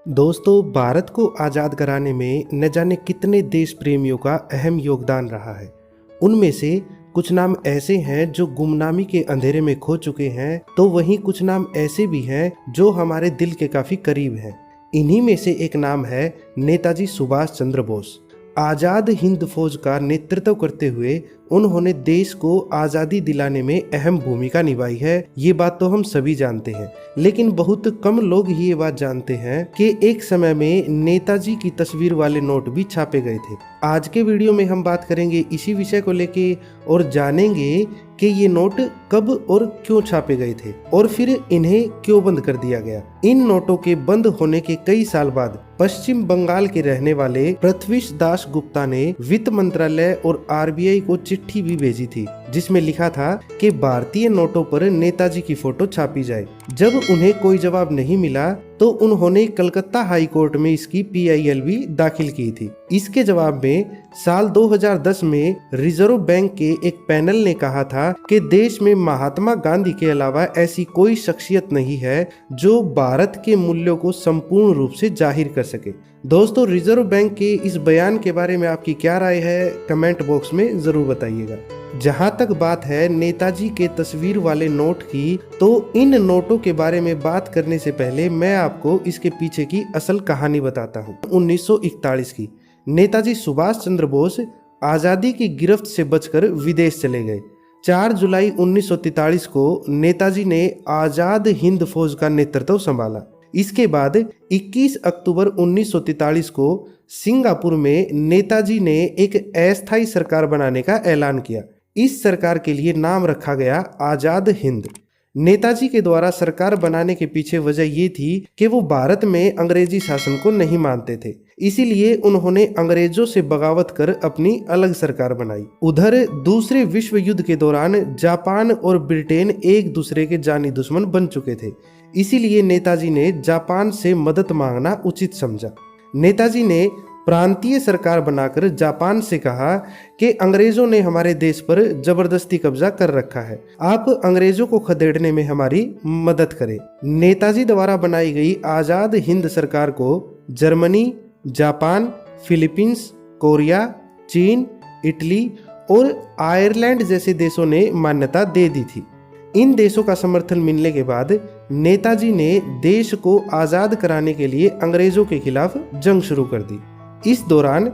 दोस्तों, भारत को आज़ाद कराने में न जाने कितने देश प्रेमियों का अहम योगदान रहा है। उनमें से कुछ नाम ऐसे हैं जो गुमनामी के अंधेरे में खो चुके हैं, तो वहीं कुछ नाम ऐसे भी हैं जो हमारे दिल के काफ़ी करीब हैं। इन्हीं में से एक नाम है नेताजी सुभाष चंद्र बोस। आज़ाद हिंद फौज का नेतृत्व करते हुए उन्होंने देश को आज़ादी दिलाने में अहम भूमिका निभाई है। ये बात तो हम सभी जानते हैं, लेकिन बहुत कम लोग ही ये बात जानते हैं कि एक समय में नेताजी की तस्वीर वाले नोट भी छापे गए थे। आज के वीडियो में हम बात करेंगे इसी विषय को लेके और जानेंगे कि ये नोट कब और क्यों छापे गए थे और फिर इन्हें क्यों बंद कर दिया गया। इन नोटों के बंद होने के कई साल बाद पश्चिम बंगाल के रहने वाले पृथ्वीश दास गुप्ता ने वित्त मंत्रालय और आरबीआई को चिट्ठी भी भेजी थी, जिसमें लिखा था कि भारतीय नोटों पर नेताजी की फोटो छापी जाए। जब उन्हें कोई जवाब नहीं मिला तो उन्होंने कलकत्ता हाई कोर्ट में इसकी PIL भी दाखिल की थी। इसके जवाब में साल 2010 में रिजर्व बैंक के एक पैनल ने कहा था कि देश में महात्मा गांधी के अलावा ऐसी कोई शख्सियत नहीं है जो भारत के मूल्यों को संपूर्ण रूप से जाहिर कर सके। दोस्तों, रिजर्व बैंक के इस बयान के बारे में आपकी क्या राय है, कमेंट बॉक्स में जरूर बताइएगा। जहां तक बात है नेताजी के तस्वीर वाले नोट की, तो इन नोटों के बारे में बात करने से पहले मैं आपको इसके पीछे की असल कहानी बताता हूं। 1941 की नेताजी सुभाष चंद्र बोस आज़ादी की गिरफ्त से बचकर विदेश चले गए। 4 जुलाई 1943 को नेताजी ने आज़ाद हिंद फौज का नेतृत्व संभाला। इसके बाद 21 अक्टूबर 1943 को सिंगापुर में नेताजी ने एक अस्थायी सरकार बनाने का ऐलान किया। इस सरकार के लिए नाम रखा गया आज़ाद हिंद। नेताजी के द्वारा सरकार बनाने के पीछे वजह ये थी कि वो भारत में अंग्रेजी शासन को नहीं मानते थे, इसीलिए उन्होंने अंग्रेजों से बगावत कर अपनी अलग सरकार बनाई। उधर दूसरे विश्व युद्ध के दौरान जापान और ब्रिटेन एक दूसरे के जानी दुश्मन बन चुके थे, इसीलिए नेताजी ने जापान से मदद मांगना उचित समझा। नेताजी ने प्रांतीय सरकार बनाकर जापान से कहा कि अंग्रेजों ने हमारे देश पर जबरदस्ती कब्जा कर रखा है, आप अंग्रेजों को खदेड़ने में हमारी मदद करें। नेताजी द्वारा बनाई गई आज़ाद हिंद सरकार को जर्मनी, जापान, फिलीपींस, कोरिया, चीन, इटली और आयरलैंड जैसे देशों ने मान्यता दे दी थी। इन देशों का समर्थन मिलने के बाद नेताजी ने देश को आज़ाद कराने के लिए अंग्रेजों के खिलाफ जंग शुरू कर दी। इस दौरान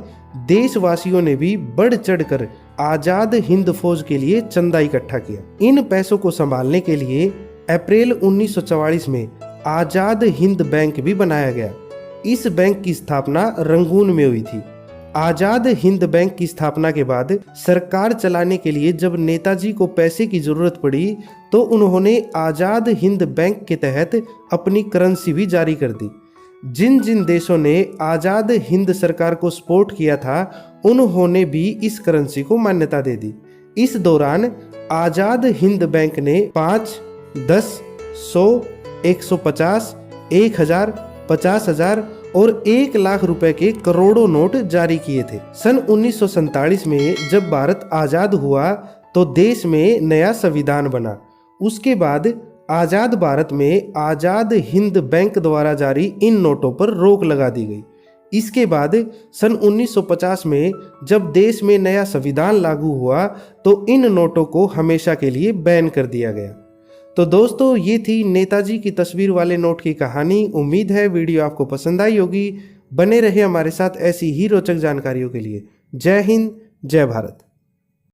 देशवासियों ने भी बढ़ चढ़कर आज़ाद हिंद फौज के लिए चंदा इकट्ठा किया। इन पैसों को संभालने के लिए अप्रैल 1944 में आज़ाद हिंद बैंक भी बनाया गया। इस बैंक की स्थापना रंगून में हुई थी। आज़ाद हिंद बैंक की स्थापना के बाद सरकार चलाने के लिए जब नेताजी को पैसे की जरूरत पड़ी तो उन्होंने आज़ाद हिंद बैंक के तहत अपनी करेंसी भी जारी कर दी। जिन जिन देशों ने आज़ाद हिंद सरकार को सपोर्ट किया था उन्होंने भी इस करेंसी को मान्यता दे दी। इस दौरान आज़ाद हिंद बैंक ने 5, 10, 100, 150, 1000, 50,000 और 1 लाख रुपए के करोड़ों नोट जारी किए थे। सन 1947 में जब भारत आज़ाद हुआ तो देश में नया संविधान बना। उसके बाद आज़ाद भारत में आज़ाद हिंद बैंक द्वारा जारी इन नोटों पर रोक लगा दी गई। इसके बाद सन 1950 में जब देश में नया संविधान लागू हुआ तो इन नोटों को हमेशा के लिए बैन कर दिया गया। तो दोस्तों, ये थी नेताजी की तस्वीर वाले नोट की कहानी। उम्मीद है वीडियो आपको पसंद आई होगी। बने रहे हमारे साथ ऐसी ही रोचक जानकारियों के लिए। जय हिंद, जय भारत।